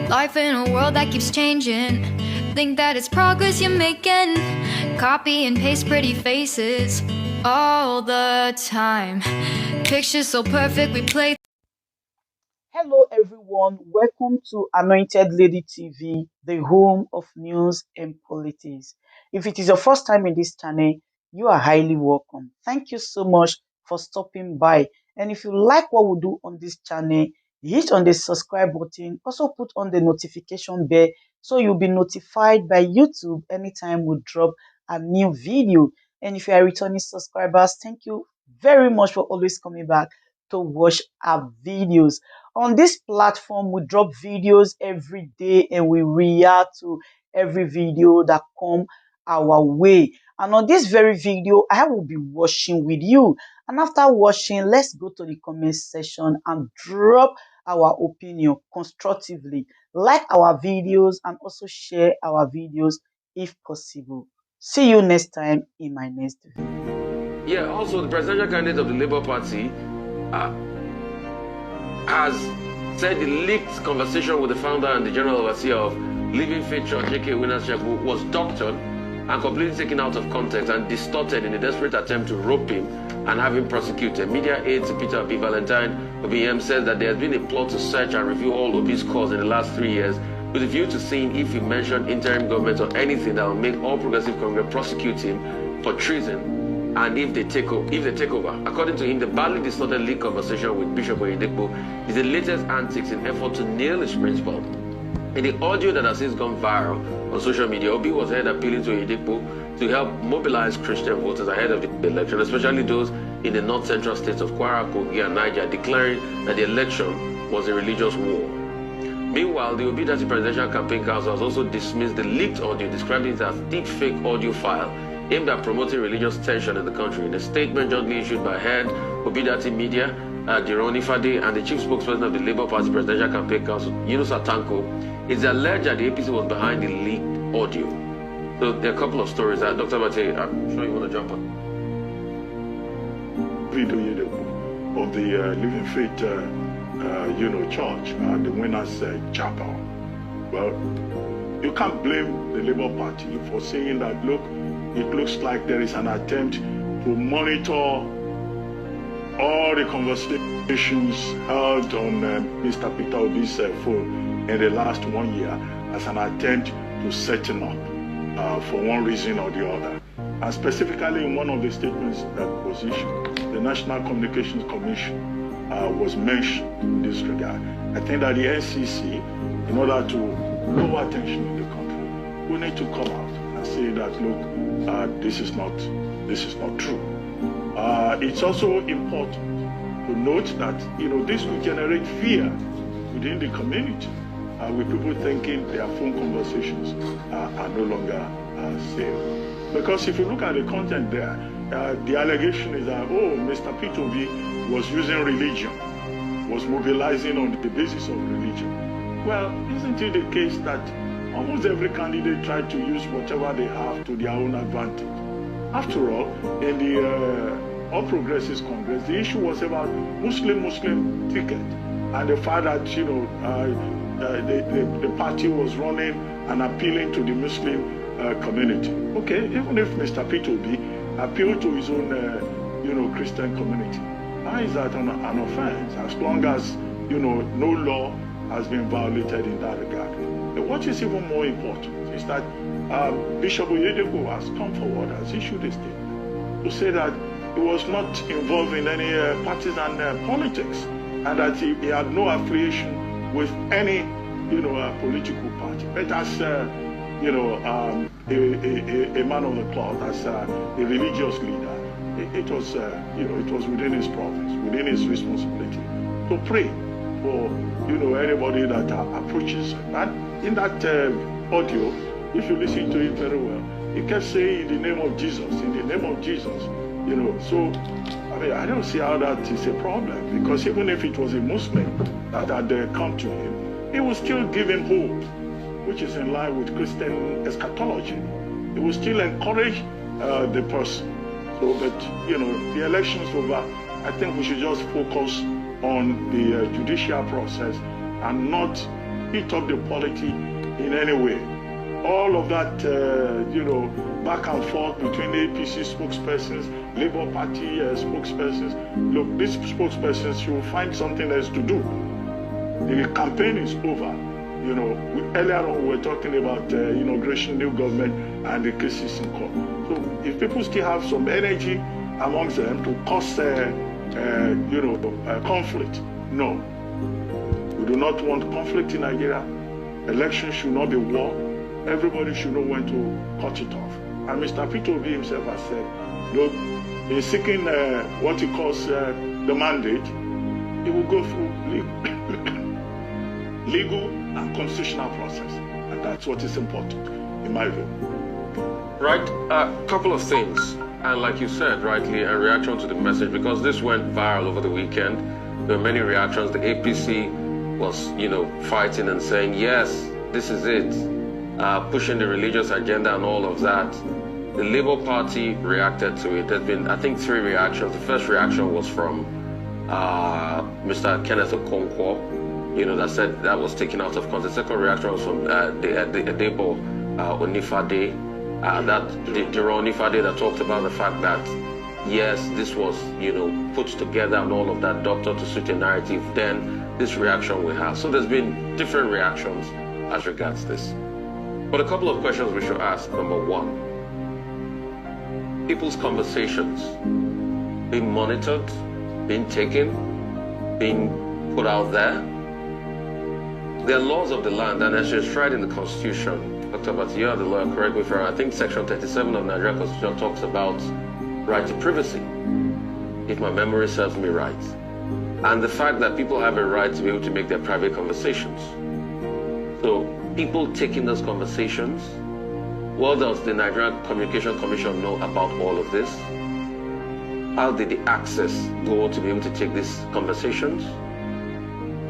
Life in a world that keeps changing. Think that it's progress you're making. Copy and paste pretty faces all the time. Pictures so perfect we play. Hello, everyone. Welcome to Anointed Lady TV, the home of news and politics. If it is your first time in this channel, you are highly welcome. Thank you so much for stopping by. And if you like what we do on this channel, hit on the subscribe button. Also put on the notification bell so you'll be notified by YouTube anytime we drop a new video. And if you are returning subscribers, thank you very much for always coming back to watch our videos. On this platform, we drop videos every day and we react to every video that come our way. And on this very video, I will be watching with you. And after watching, let's go to the comment section and drop our opinion constructively. Like our videos and also share our videos if possible. See you next time in my next video. Yeah, also the presidential candidate of the Labour Party has said the leaked conversation with the founder and the general overseer of Living Faith Church, J.K. Winners-Shekwu, was doctored and completely taken out of context and distorted in a desperate attempt to rope him and have him prosecuted. Media aide to Peter Obi, Valentine Obi says that there has been a plot to search and review all Obi's calls in the last 3 years with a view to seeing if he mentioned interim government or anything that will make All Progressive Congress prosecute him for treason. And if they take over. According to him, the badly distorted leaked conversation with Bishop Oyedepo is the latest antics in effort to nail his principle. In the audio that has since gone viral on social media, Obi was heard appealing to Oyedepo to help mobilize Christian voters ahead of the election, especially those in the north-central states of Kwara, Kogi, and Niger, declaring that the election was a religious war. Meanwhile, the Obidati Presidential Campaign Council has also dismissed the leaked audio, describing it as deep fake audio file aimed at promoting religious tension in the country. In a statement jointly issued by head Obidati Media, Dironi Fade, and the chief spokesperson of the Labour Party Presidential Campaign Council, Yunus Atanko, it's alleged that the APC was behind the leaked audio. So there are a couple of stories that Dr. Mate, I'm sure you want to jump on. Video of the Living Faith, church, the Winners Chapel. Well, you can't blame the Labour Party for saying that, look, it looks like there is an attempt to monitor all the conversations held on Mr. Peter Obi's phone in the last 1 year as an attempt to set him up for one reason or the other. And specifically in one of the statements that was issued, the National Communications Commission was mentioned in this regard. I think that the NCC, in order to lower tension in the country, we need to come out and say that, look, this is not true. It's also important to note that this could generate fear within the community, with people thinking their phone conversations are no longer safe. Because if you look at the content there, the allegation is that Mr. Peter Obi was using religion, was mobilizing on the basis of religion. Well, isn't it the case that almost every candidate tried to use whatever they have to their own advantage? After all, in the All Progressives Congress, the issue was about Muslim ticket and the fact that the party was running and appealing to the Muslim community. Okay, even if Mr. Peter Obi appealed to his own Christian community, how is that an offense as long as no law has been violated in that regard? What is even more important is that Bishop Oyedepo has come forward, has issued a statement to say that he was not involved in any partisan politics and that he had no affiliation with any political party. But as a man of the cloth, as a religious leader, it was within his province, within his responsibility to pray for anybody that approaches him. And in that audio, if you listen to it very well, he kept saying, in the name of Jesus, in the name of Jesus, So, I don't see how that is a problem, because even if it was a Muslim that had come to him, he would still give him hope, which is in line with Christian eschatology. He would still encourage the person. So, but, the election's over. I think we should just focus on the judicial process and not heat up the polity in any way. All of that, back and forth between APC spokespersons, Labour Party spokespersons. Look, these spokespersons should find something else to do. The campaign is over. Earlier on we were talking about inauguration, new government, and the cases in court. So if people still have some energy amongst them to cause, conflict, no. We do not want conflict in Nigeria. Elections should not be war. Everybody should know when to cut it off. And Mr. Peter Obi himself has said, look, in seeking what he calls the mandate, he will go through legal and constitutional process. And that's what is important, in my view. Right, a couple of things. And like you said, rightly, a reaction to the message, because this went viral over the weekend. There were many reactions. The APC was, fighting and saying, yes, this is it. Pushing the religious agenda and all of that. The Labour Party reacted to it. There's been, I think, 3 reactions. The first reaction was from Mr. Kenneth Okonkwo, that said that was taken out of context. The second reaction was from Adebo Onifade, the Onifade that talked about the fact that, yes, this was, put together and all of that, doctored to suit a narrative. Then this reaction we have. So there's been different reactions as regards this. But a couple of questions we should ask. Number one, people's conversations being monitored, being taken, being put out there. There are laws of the land, and as enshrined in the Constitution. Dr. Abati, you are the lawyer, correct me if I'm wrong. I think Section 37 of the Nigerian Constitution talks about right to privacy, if my memory serves me right. And the fact that people have a right to be able to make their private conversations. So people taking those conversations, what does the Nigerian Communication Commission know about all of this? How did the access go to be able to take these conversations?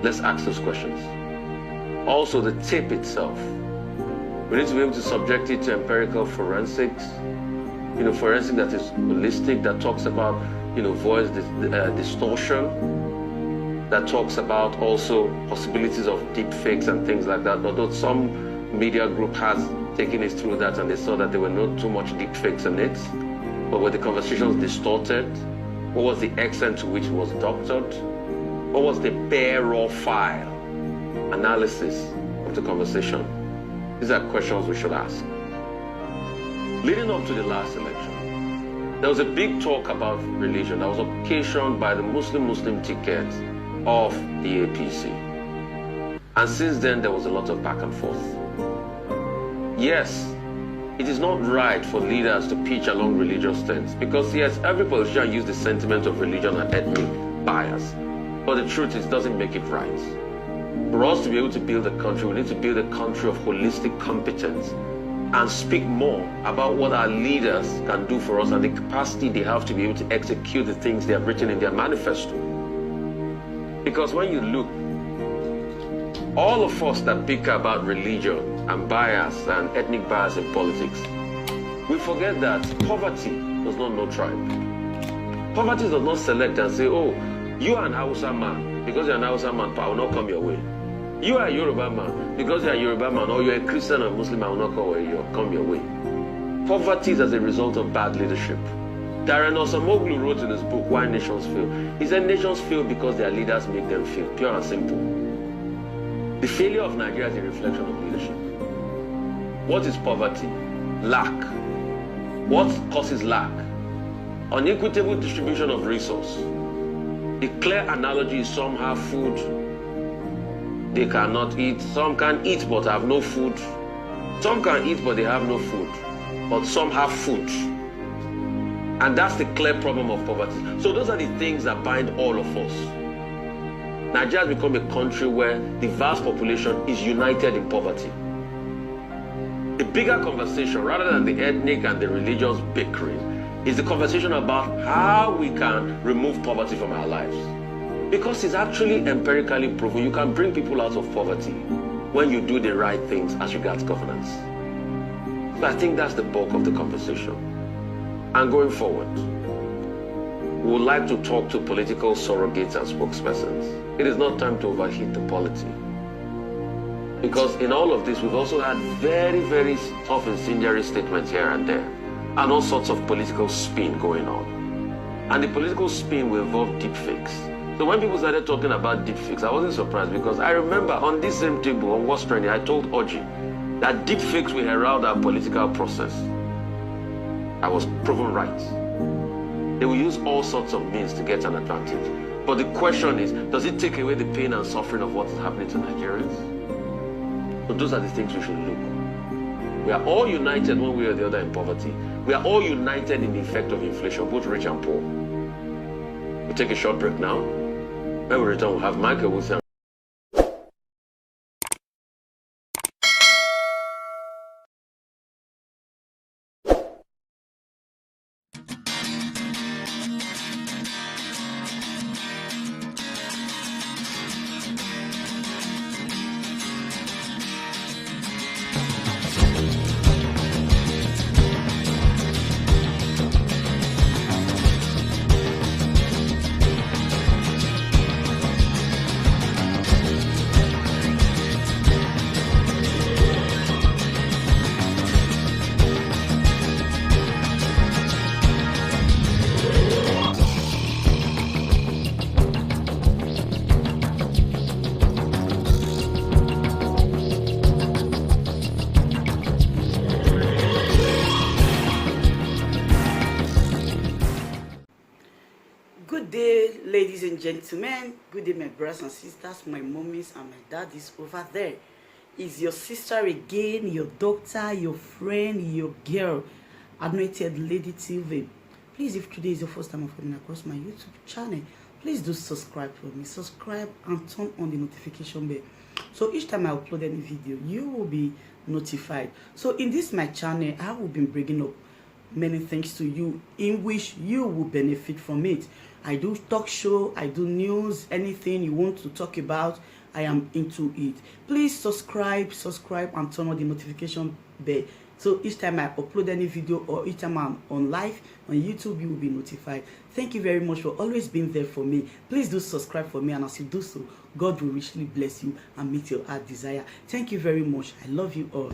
Let's ask those questions. Also, the tape itself. We need to be able to subject it to empirical forensics, forensic that is holistic, that talks about, voice distortion, that talks about also possibilities of deep fakes and things like that. Although some media group has taken it through that and they saw that there were not too much deep fakes in it, but were the conversations distorted? What was the extent to which it was doctored? What was the bare raw file analysis of the conversation? These are questions we should ask. Leading up to the last election, there was a big talk about religion that was occasioned by the Muslim ticket of the APC. And since then, there was a lot of back and forth. Yes, it is not right for leaders to pitch along religious things, because yes, every politician uses the sentiment of religion and ethnic bias. But the truth is, it doesn't make it right. For us to be able to build a country, we need to build a country of holistic competence and speak more about what our leaders can do for us and the capacity they have to be able to execute the things they have written in their manifesto. Because when you look, all of us that bicker about religion and bias and ethnic bias in politics, we forget that poverty does not know tribe. Poverty does not select and say, oh, you are an Hausa man, because you're an Hausa man, I will not come your way. You are a Yoruba man, because you're a Yoruba man, or you're a Christian or Muslim, I will not come your way. Poverty is as a result of bad leadership. Darren Osamoglu wrote in his book, Why Nations Fail. He said nations fail because their leaders make them fail, pure and simple. The failure of Nigeria is a reflection of leadership. What is poverty? Lack. What causes lack? Unequitable distribution of resource. The clear analogy is some have food they cannot eat. Some can eat but have no food. Some can eat but they have no food. But some have food. And that's the clear problem of poverty. So those are the things that bind all of us. Nigeria has become a country where the vast population is united in poverty. The bigger conversation, rather than the ethnic and the religious bickering, is the conversation about how we can remove poverty from our lives. Because it's actually empirically proven you can bring people out of poverty when you do the right things as regards governance. So I think that's the bulk of the conversation. And going forward, we would like to talk to political surrogates and spokespersons. It is not time to overheat the polity. Because in all of this, we've also had very, very tough incendiary statements here and there, and all sorts of political spin going on. And the political spin will involve deepfakes. So when people started talking about deepfakes, I wasn't surprised, because I remember on this same table on What's Trending, I told Oji that deepfakes will herald our political process. I was proven right. They will use all sorts of means to get an advantage. But the question is, does it take away the pain and suffering of what is happening to Nigerians? So those are the things we should look. We are all united one way or the other in poverty. We are all united in the effect of inflation, both rich and poor. We'll take a short break now. When we return, we'll have Michael Wilson. Good day, ladies and gentlemen. Good day, my brothers and sisters, my mummies and my daddies over there. Is your sister again, your doctor, your friend, your girl, Anointed Lady TV. Please, if today is your first time of coming across my YouTube channel, please do subscribe for me. Subscribe and turn on the notification bell. So each time I upload any video, you will be notified. So in this my channel, I will be bringing up many things to you in which you will benefit from it. I do talk show, I do news, anything you want to talk about, I am into it. Please subscribe and turn on the notification bell. So each time I upload any video or each time I'm on live on YouTube, you will be notified. Thank you very much for always being there for me. Please do subscribe for me, and as you do so, God will richly bless you and meet your heart desire. Thank you very much. I love you all.